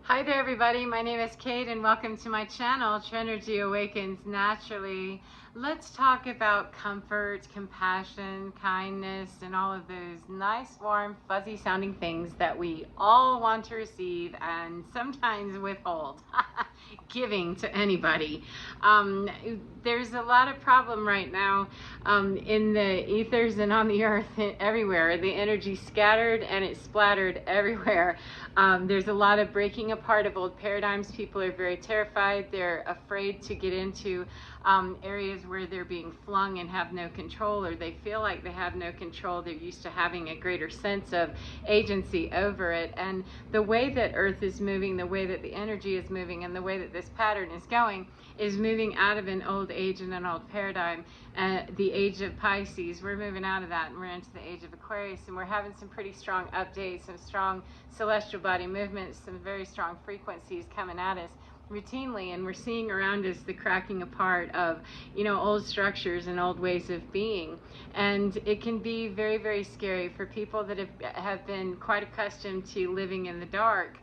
Hi there everybody, my name is Kate and welcome to my channel, Trenergy Awakens Naturally. Let's talk about comfort, compassion, kindness, and all of those nice, warm, fuzzy sounding things that we all want to receive and sometimes withhold giving to anybody. There's a lot of problem right now in the ethers and on the earth everywhere. The energy scattered and it's splattered everywhere. There's a lot of breaking apart of old paradigms. People are very terrified. They're afraid to get into areas where they're being flung and have no control, or they feel like they have no control. They're used to having a greater sense of agency over it. And the way that Earth is moving, the way that the energy is moving, and the way that this pattern is going is moving out of an old age and an old paradigm. The age of Pisces, we're moving out of that and we're into the age of Aquarius, and we're having some pretty strong updates, some strong celestial body movements, some very strong frequencies coming at us routinely, and we're seeing around us the cracking apart of, old structures and old ways of being. And it can be very, very scary for people that have been quite accustomed to living in the dark.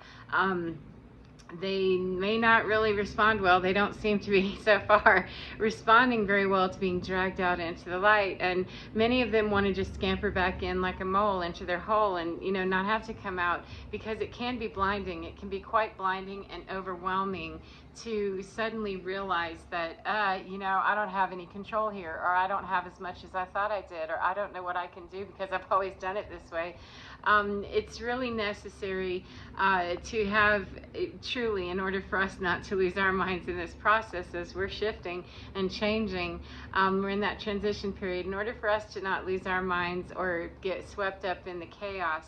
They may not really respond well. They don't seem to be so far responding very well to being dragged out into the light. And many of them want to just scamper back in like a mole into their hole and, not have to come out, because it can be blinding. It can be quite blinding and overwhelming to suddenly realize that, I don't have any control here, or I don't have as much as I thought I did, or I don't know what I can do because I've always done it this way. It's really necessary to have, truly, in order for us not to lose our minds in this process as we're shifting and changing, we're in that transition period. In order for us to not lose our minds or get swept up in the chaos,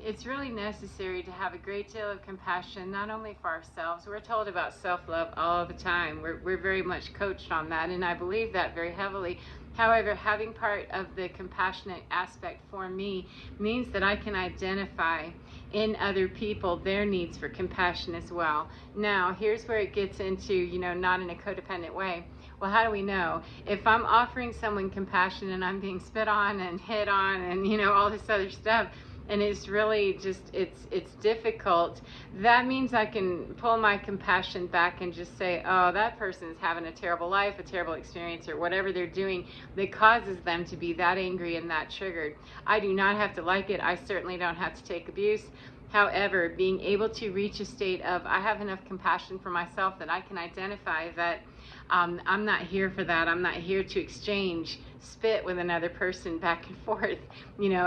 it's really necessary to have a great deal of compassion, not only for ourselves. We're told about self-love all the time. We're very much coached on that, and I believe that very heavily. However, having part of the compassionate aspect for me means that I can identify in other people their needs for compassion as well. Now, here's where it gets into, not in a codependent way. Well, how do we know? If I'm offering someone compassion and I'm being spit on and hit on and, all this other stuff, and it's really just, it's difficult, that means I can pull my compassion back and just say, oh, that person is having a terrible life, a terrible experience, or whatever they're doing that causes them to be that angry and that triggered. I do not have to like it. I certainly don't have to take abuse. However, being able to reach a state of, I have enough compassion for myself that I can identify that I'm not here for that. I'm not here to exchange spit with another person back and forth,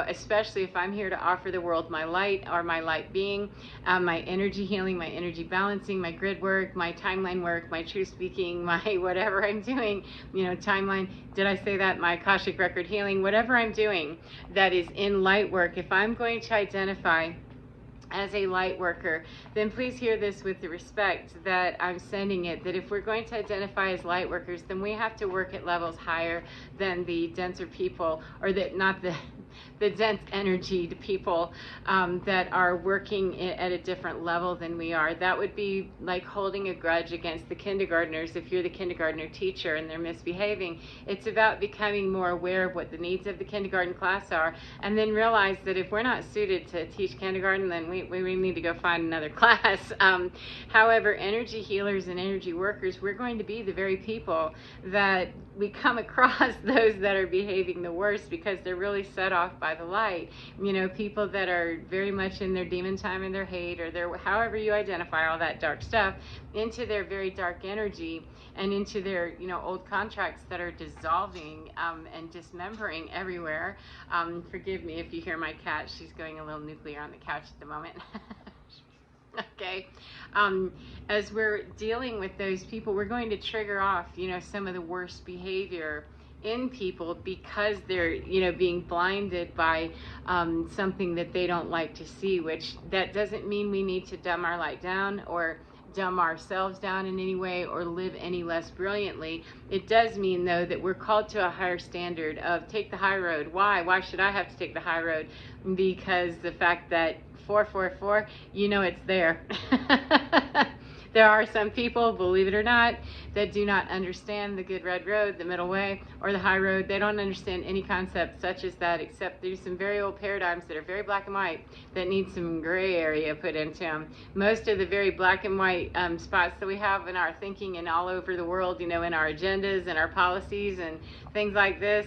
especially if I'm here to offer the world my light, or my light being, my energy healing, my energy balancing, my grid work, my timeline work, my truth speaking, my whatever I'm doing, timeline, did I say that? My Akashic record healing, whatever I'm doing that is in light work. If I'm going to identify as a light worker, then please hear this with the respect that I'm sending it, that if we're going to identify as light workers, then we have to work at levels higher than the denser people, or that not the dense energy to people that are working at a different level than we are. That would be like holding a grudge against the kindergartners if you're the kindergartner teacher and they're misbehaving. It's about becoming more aware of what the needs of the kindergarten class are, and then realize that if we're not suited to teach kindergarten, then we need to go find another class. However, energy healers and energy workers, we're going to be the very people that we come across those that are behaving the worst because they're really set off by the light. People that are very much in their demon time and their hate, or their, however you identify all that dark stuff, into their very dark energy and into their, old contracts that are dissolving and dismembering everywhere. Forgive me if you hear my cat. She's going a little nuclear on the couch at the moment. Okay. As we're dealing with those people, we're going to trigger off, some of the worst behavior in people because they're, being blinded by something that they don't like to see, which that doesn't mean we need to dumb our light down or dumb ourselves down in any way or live any less brilliantly. It does mean, though, that we're called to a higher standard of take the high road. Why? Why should I have to take the high road? Because the fact that 444, it's there. There are some people, believe it or not, that do not understand the good red road, the middle way, or the high road. They don't understand any concept such as that, except there's some very old paradigms that are very black and white that need some gray area put into them. Most of the very black and white spots that we have in our thinking and all over the world, you know, in our agendas and our policies and things like this,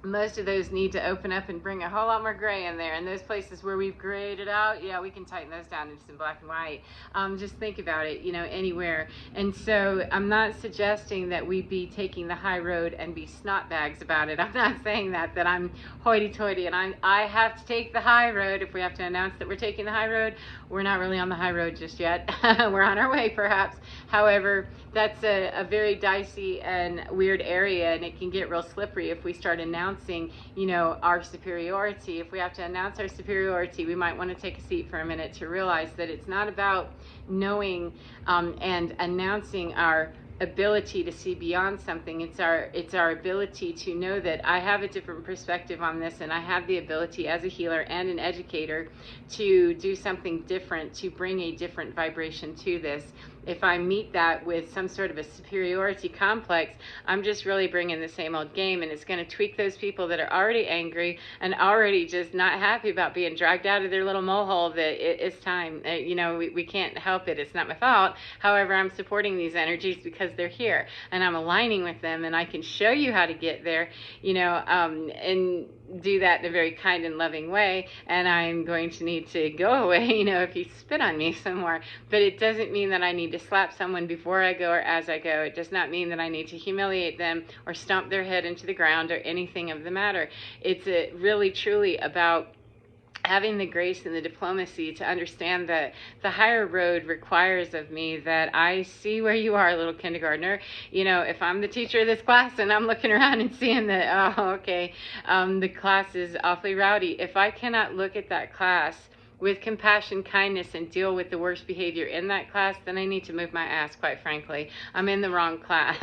most of those need to open up and bring a whole lot more gray in there. And those places where we've grayed it out, yeah, we can tighten those down into some black and white. Just think about it, you know, anywhere. And so I'm not suggesting that we be taking the high road and be snot bags about it. I'm not saying that I'm hoity-toity and I have to take the high road. If we have to announce that we're taking the high road, we're not really on the high road just yet. We're on our way, perhaps. However, that's a very dicey and weird area, and it can get real slippery if we start announcing, you know, our superiority. If we have to announce our superiority, we might want to take a seat for a minute to realize that it's not about knowing and announcing our ability to see beyond something. It's our ability to know that I have a different perspective on this, and I have the ability as a healer and an educator to do something different, to bring a different vibration to this. If I meet that with some sort of a superiority complex, I'm just really bringing the same old game, and it's going to tweak those people that are already angry and already just not happy about being dragged out of their little molehole that it's time. You know, we can't help it. It's not my fault. However, I'm supporting these energies because they're here, and I'm aligning with them, and I can show you how to get there, you know, and do that in a very kind and loving way. And I'm going to need to go away, you know, if you spit on me some more. But it doesn't mean that I need to slap someone before I go or as I go. It does not mean that I need to humiliate them or stomp their head into the ground or anything of the matter. It's really truly about having the grace and the diplomacy to understand that the higher road requires of me that I see where you are, little kindergartner. You know, if I'm the teacher of this class and I'm looking around and seeing that, oh, okay, the class is awfully rowdy. If I cannot look at that class with compassion, kindness, and deal with the worst behavior in that class, then I need to move my ass, quite frankly. I'm in the wrong class.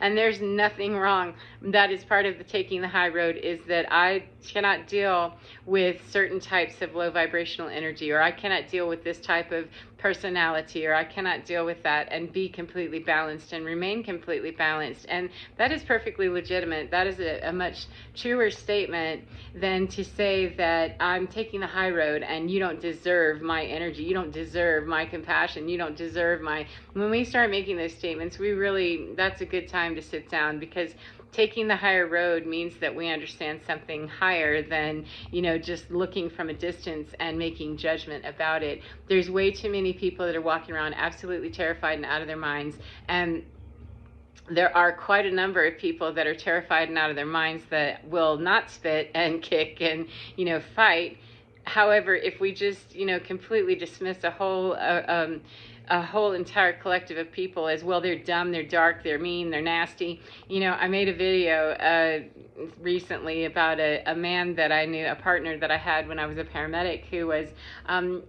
And there's nothing wrong. That is part of the taking the high road, is that I cannot deal with certain types of low vibrational energy, or I cannot deal with this type of personality, or I cannot deal with that and be completely balanced and remain completely balanced. And that is perfectly legitimate. That is a much truer statement than to say that I'm taking the high road and you don't deserve my energy, you don't deserve my compassion, you don't deserve my... When we start making those statements, that's a good time to sit down, because taking the higher road means that we understand something higher than, you know, just looking from a distance and making judgment about it. There's way too many people that are walking around absolutely terrified and out of their minds, and there are quite a number of people that are terrified and out of their minds that will not spit and kick and, you know, fight. However, if we just, you know, completely dismiss a whole entire collective of people as, well, they're dumb, they're dark, they're mean, they're nasty. You know, I made a video recently about a man that I knew, a partner that I had when I was a paramedic, who was,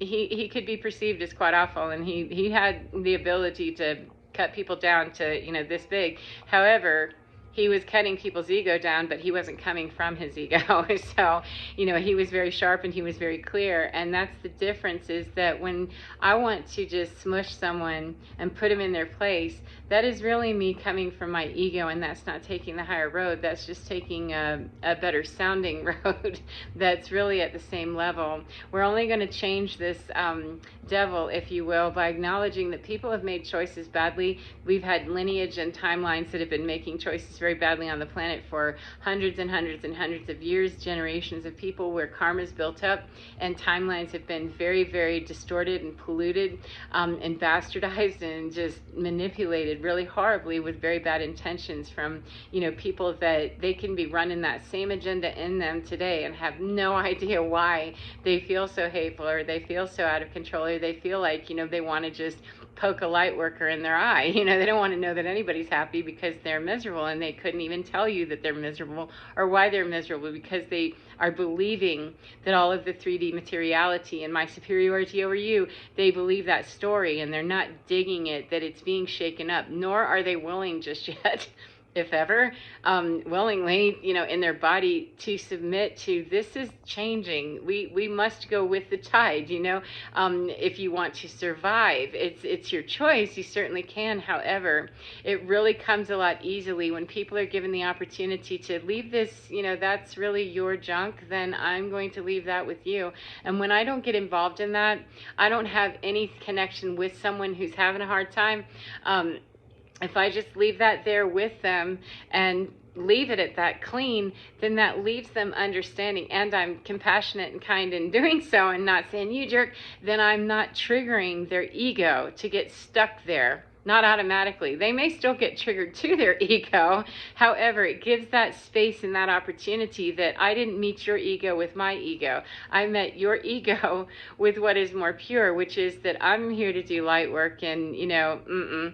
he could be perceived as quite awful, and he had the ability to cut people down to, you know, this big. However, he was cutting people's ego down, but he wasn't coming from his ego. So, you know, he was very sharp and he was very clear. And that's the difference, is that when I want to just smush someone and put them in their place, that is really me coming from my ego, and that's not taking the higher road. That's just taking a better sounding road that's really at the same level. We're only going to change this devil, if you will, by acknowledging that people have made choices badly. We've had lineage and timelines that have been making choices very badly on the planet for hundreds and hundreds and hundreds of years, generations of people, where karma's built up and timelines have been very, very distorted and polluted and bastardized and just manipulated really horribly with very bad intentions from, you know, people that they can be running that same agenda in them today and have no idea why they feel so hateful, or they feel so out of control, or they feel like, you know, they want to just poke a light worker in their eye. You know, they don't want to know that anybody's happy because they're miserable, and they couldn't even tell you that they're miserable or why they're miserable, because they are believing that all of the 3D materiality and my superiority over you, they believe that story, and they're not digging it, that it's being shaken up, nor are they willing just yet if ever, willingly, in their body to submit to, this is changing. We must go with the tide, if you want to survive. It's your choice. You certainly can. However, it really comes a lot easily when people are given the opportunity to leave this, that's really your junk, then I'm going to leave that with you. And when I don't get involved in that, I don't have any connection with someone who's having a hard time. If I just leave that there with them and leave it at that clean, then that leaves them understanding, and I'm compassionate and kind in doing so and not saying, you jerk, then I'm not triggering their ego to get stuck there. Not automatically. They may still get triggered to their ego. However, it gives that space and that opportunity that I didn't meet your ego with my ego. I met your ego with what is more pure, which is that I'm here to do light work, and I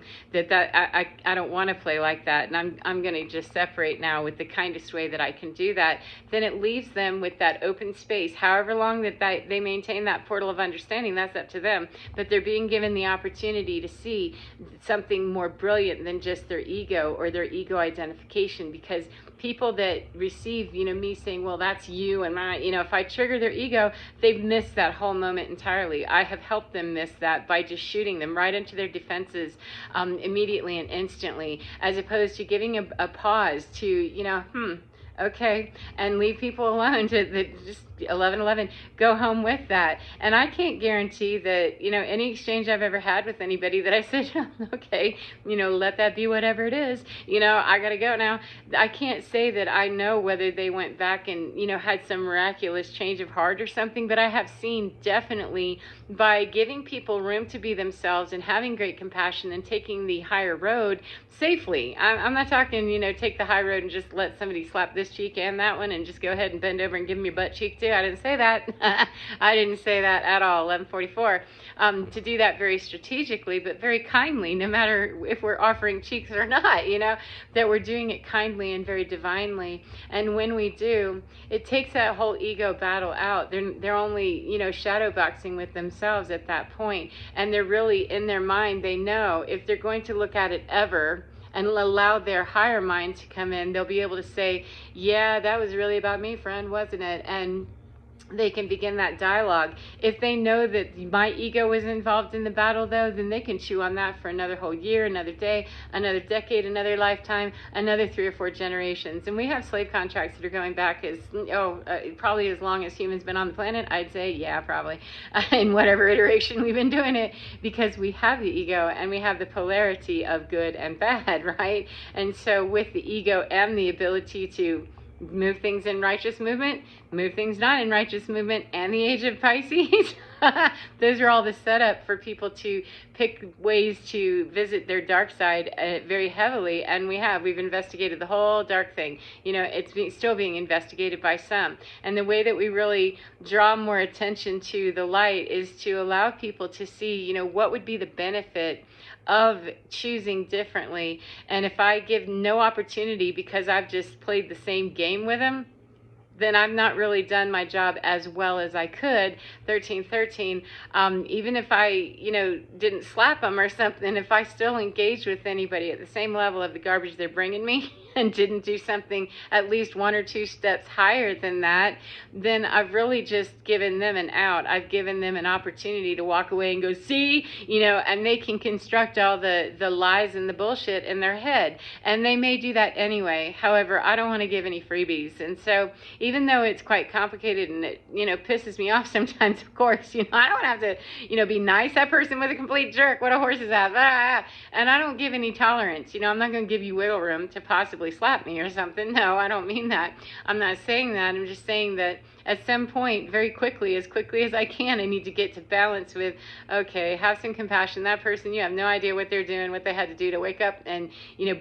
don't want to play like that, and I'm going to just separate now with the kindest way that I can do that. Then it leaves them with that open space. However long that they maintain that portal of understanding, that's up to them. But they're being given the opportunity to see something more brilliant than just their ego or their ego identification, because people that receive, me saying, well, that's you, and my, if I trigger their ego, they've missed that whole moment entirely. I have helped them miss that by just shooting them right into their defenses immediately and instantly, as opposed to giving a pause to, okay, and leave people alone to just 11:11, go home with that. And I can't guarantee that, any exchange I've ever had with anybody that I said, okay, let that be whatever it is, I gotta go now. I can't say that I know whether they went back and, had some miraculous change of heart or something, but I have seen definitely by giving people room to be themselves and having great compassion and taking the higher road safely. I'm not talking, take the high road and just let somebody slap this cheek and that one and just go ahead and bend over and give them your butt cheek too. I didn't say that. I didn't say that at all. 11:44. To do that very strategically, but very kindly, no matter if we're offering cheeks or not, that we're doing it kindly and very divinely. And when we do, it takes that whole ego battle out. They're only, shadow boxing with themselves at that point. And they're really, in their mind, they know if they're going to look at it ever and allow their higher mind to come in, they'll be able to say, yeah, that was really about me, friend, wasn't it? And they can begin that dialogue. If they know that my ego was involved in the battle, though, then they can chew on that for another whole year, another day, another decade, another lifetime, another 3 or 4 generations. And we have slave contracts that are going back as, probably as long as humans been on the planet. I'd say, yeah, probably, in whatever iteration we've been doing it, because we have the ego and we have the polarity of good and bad, right? And so with the ego and the ability to move things in righteous movement, move things not in righteous movement, and the age of Pisces. Those are all the setup for people to pick ways to visit their dark side very heavily. And we've investigated the whole dark thing. It's still being investigated by some. And the way that we really draw more attention to the light is to allow people to see, what would be the benefit of choosing differently. And if I give no opportunity because I've just played the same game with them, then I've not really done my job as well as I could. 1313, even if I, didn't slap them or something, if I still engaged with anybody at the same level of the garbage they're bringing me and didn't do something at least 1 or 2 steps higher than that, then I've really just given them an out. I've given them an opportunity to walk away and go, see, and they can construct all the lies and the bullshit in their head. And they may do that anyway. However, I don't want to give any freebies. And so even though it's quite complicated and it, pisses me off sometimes, of course, I don't have to, be nice. That person was a complete jerk. What a horse is that? Ah. And I don't give any tolerance. I'm not going to give you wiggle room to possibly slap me or something. No, I don't mean that. I'm not saying that. I'm just saying that at some point, very quickly as I can, I need to get to balance with, okay, have some compassion. That person, you have no idea what they're doing, what they had to do to wake up and,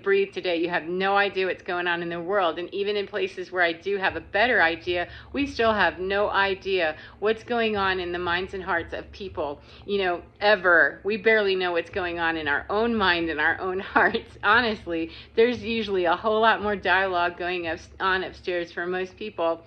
breathe today. You have no idea what's going on in the world. And even in places where I do have a better idea, we still have no idea what's going on in the minds and hearts of people, ever. We barely know what's going on in our own mind and our own hearts. Honestly, there's usually a whole lot more dialogue going on upstairs for most people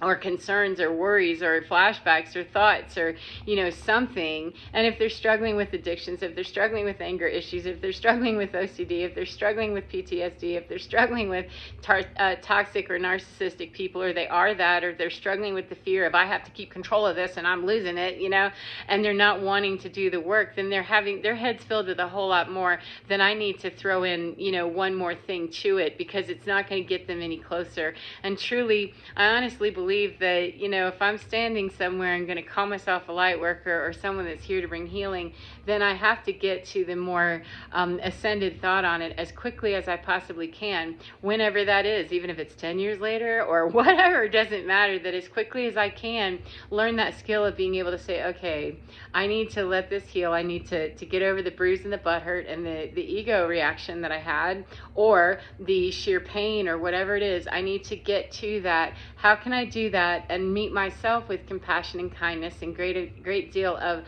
or concerns or worries or flashbacks or thoughts or, you know, something. And if they're struggling with addictions, if they're struggling with anger issues, if they're struggling with OCD, if they're struggling with PTSD, if they're struggling with toxic or narcissistic people, or they are that, or they're struggling with the fear of I have to keep control of this and I'm losing it, you know, and they're not wanting to do the work, then they're having their heads filled with a whole lot more than I need to throw in, you know, one more thing to it, because it's not going to get them any closer. And truly, I honestly believe that, you know, if I'm standing somewhere and going to call myself a light worker or someone that's here to bring healing, then I have to get to the more ascended thought on it as quickly as I possibly can, whenever that is, even if it's 10 years later or whatever, it doesn't matter, that as quickly as I can learn that skill of being able to say, okay, I need to let this heal. I need to get over the bruise and the butt hurt and the ego reaction that I had, or the sheer pain or whatever it is. I need to get to that. How can I do that and meet myself with compassion and kindness and great deal of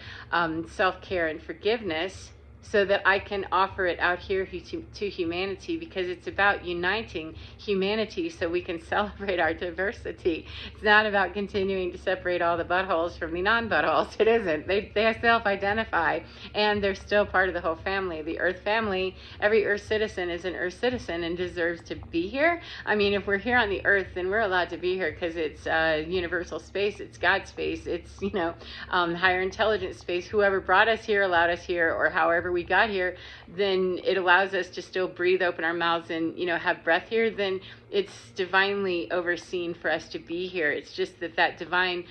self-care and forgiveness, so that I can offer it out here to humanity, because it's about uniting humanity so we can celebrate our diversity. It's not about continuing to separate all the buttholes from the non-buttholes. It isn't. They self-identify, and they're still part of the whole family, the Earth family. Every Earth citizen is an Earth citizen and deserves to be here. I mean, if we're here on the Earth, then we're allowed to be here because it's universal space, it's God space, it's, you know, higher intelligence space. Whoever brought us here, allowed us here, or however we got here, then it allows us to still breathe, open our mouths, and, you know, have breath here. Then it's divinely overseen for us to be here. It's just that divine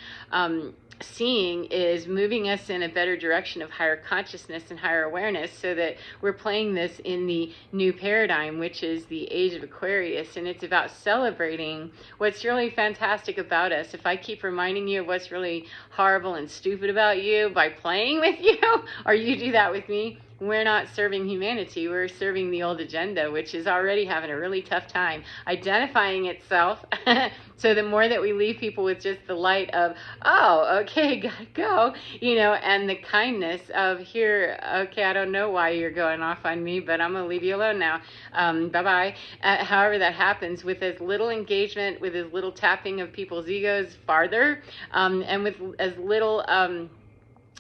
seeing is moving us in a better direction of higher consciousness and higher awareness, so that we're playing this in the new paradigm, which is the age of Aquarius. And it's about celebrating what's really fantastic about us. If I keep reminding you of what's really horrible and stupid about you by playing with you, or you do that with me, we're not serving humanity. We're serving the old agenda, which is already having a really tough time identifying itself. So the more that we leave people with just the light of, oh, okay, gotta go, you know, and the kindness of, here, okay, I don't know why you're going off on me, but I'm gonna leave you alone now. Bye-bye. However that happens, with as little engagement, with as little tapping of people's egos farther, and with as little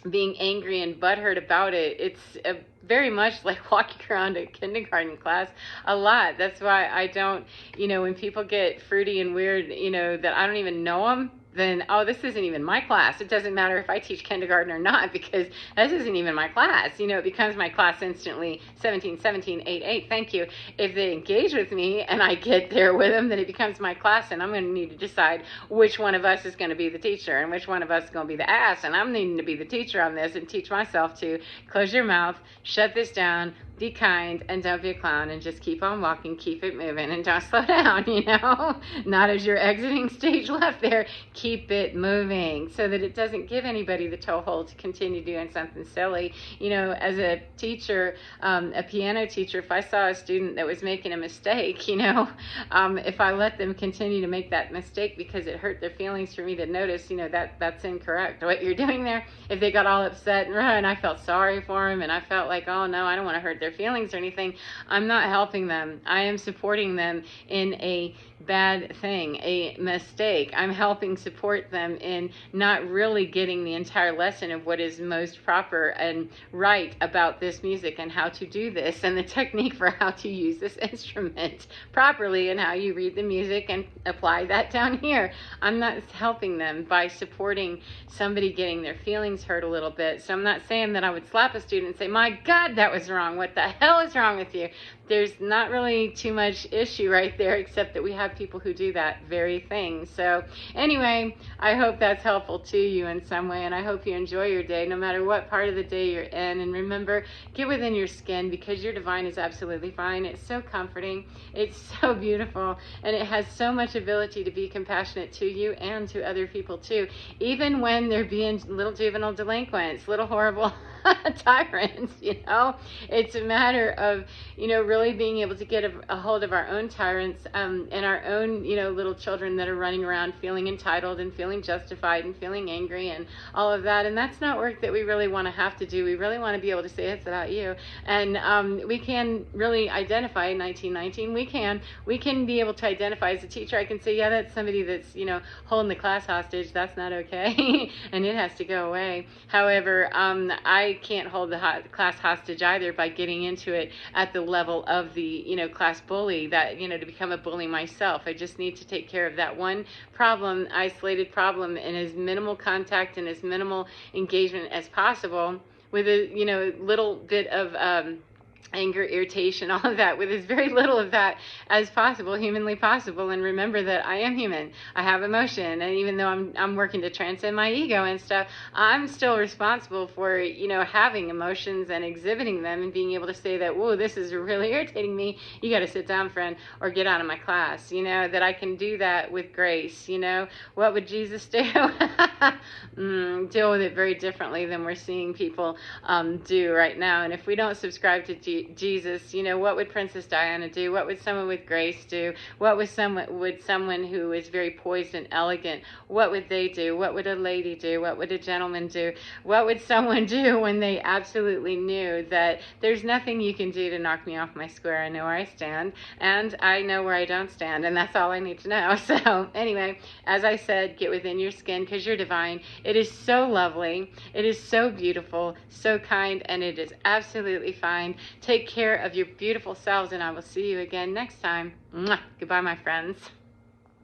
being angry and butthurt about it. It's very much like walking around a kindergarten class a lot. That's why I don't, you know, when people get fruity and weird, you know, that I don't even know them, then, oh, this isn't even my class. It doesn't matter if I teach kindergarten or not, because this isn't even my class. You know, it becomes my class instantly. 17, 17, 8, 8, thank you. If they engage with me and I get there with them, then it becomes my class, and I'm going to need to decide which one of us is going to be the teacher and which one of us is going to be the ass. And I'm needing to be the teacher on this and teach myself to close your mouth, shut this down, be kind, and don't be a clown, and just keep on walking, keep it moving, and don't slow down, you know? Not as you're exiting stage left there. Keep it moving so that it doesn't give anybody the toehold to continue doing something silly. You know, as a teacher, a piano teacher, if I saw a student that was making a mistake, you know, if I let them continue to make that mistake because it hurt their feelings for me to notice, you know, that's incorrect. What you're doing there, if they got all upset and I felt sorry for them, and I felt like, oh no, I don't want to hurt their feelings or anything, I'm not helping them. I am supporting them in a bad thing, a mistake. I'm helping support them in not really getting the entire lesson of what is most proper and right about this music and how to do this and the technique for how to use this instrument properly and how you read the music and apply that down here. I'm not helping them by supporting somebody getting their feelings hurt a little bit. So I'm not saying that I would slap a student and say, my God, that was wrong. What the hell is wrong with you? There's not really too much issue right there, except that we have people who do that very thing. So anyway, I hope that's helpful to you in some way, and I hope you enjoy your day, no matter what part of the day you're in. And remember, get within your skin, because your divine is absolutely fine. It's so comforting. It's so beautiful, and it has so much ability to be compassionate to you and to other people too, even when they're being little juvenile delinquents, little horrible tyrants, you know. It's a matter of, you know, really being able to get a hold of our own tyrants, and our own, you know, little children that are running around feeling entitled and feeling justified and feeling angry and all of that. And that's not work that we really want to have to do. We really want to be able to say it's about you. And we can really identify in 1919. We can be able to identify as a teacher. I can say, yeah, that's somebody that's, you know, holding the class hostage. That's not okay. And it has to go away. However, I can't hold the class hostage either by getting into it at the level of the, you know, class bully, that, you know, to become a bully myself. I just need to take care of that one problem, isolated problem, in as minimal contact and as minimal engagement as possible, with a, you know, little bit of anger, irritation, all of that, with as very little of that as possible, humanly possible. And remember that I am human. I have emotion, and even though I'm working to transcend my ego and stuff, I'm still responsible for, you know, having emotions and exhibiting them and being able to say that, whoa, this is really irritating me. You got to sit down, friend, or get out of my class. You know, that I can do that with grace. You know, what would Jesus do? Deal with it very differently than we're seeing people do right now. And if we don't subscribe to Jesus, you know, what would Princess Diana do? What would someone with grace do? What would someone who is very poised and elegant, what would they do? What would a lady do? What would a gentleman do? What would someone do when they absolutely knew that there's nothing you can do to knock me off my square? I know where I stand, and I know where I don't stand, and that's all I need to know. So anyway, as I said, get within your skin, because you're divine. It is so lovely. It is so beautiful, so kind, and it is absolutely fine. Take care of your beautiful selves, and I will see you again next time. Mwah. Goodbye, my friends.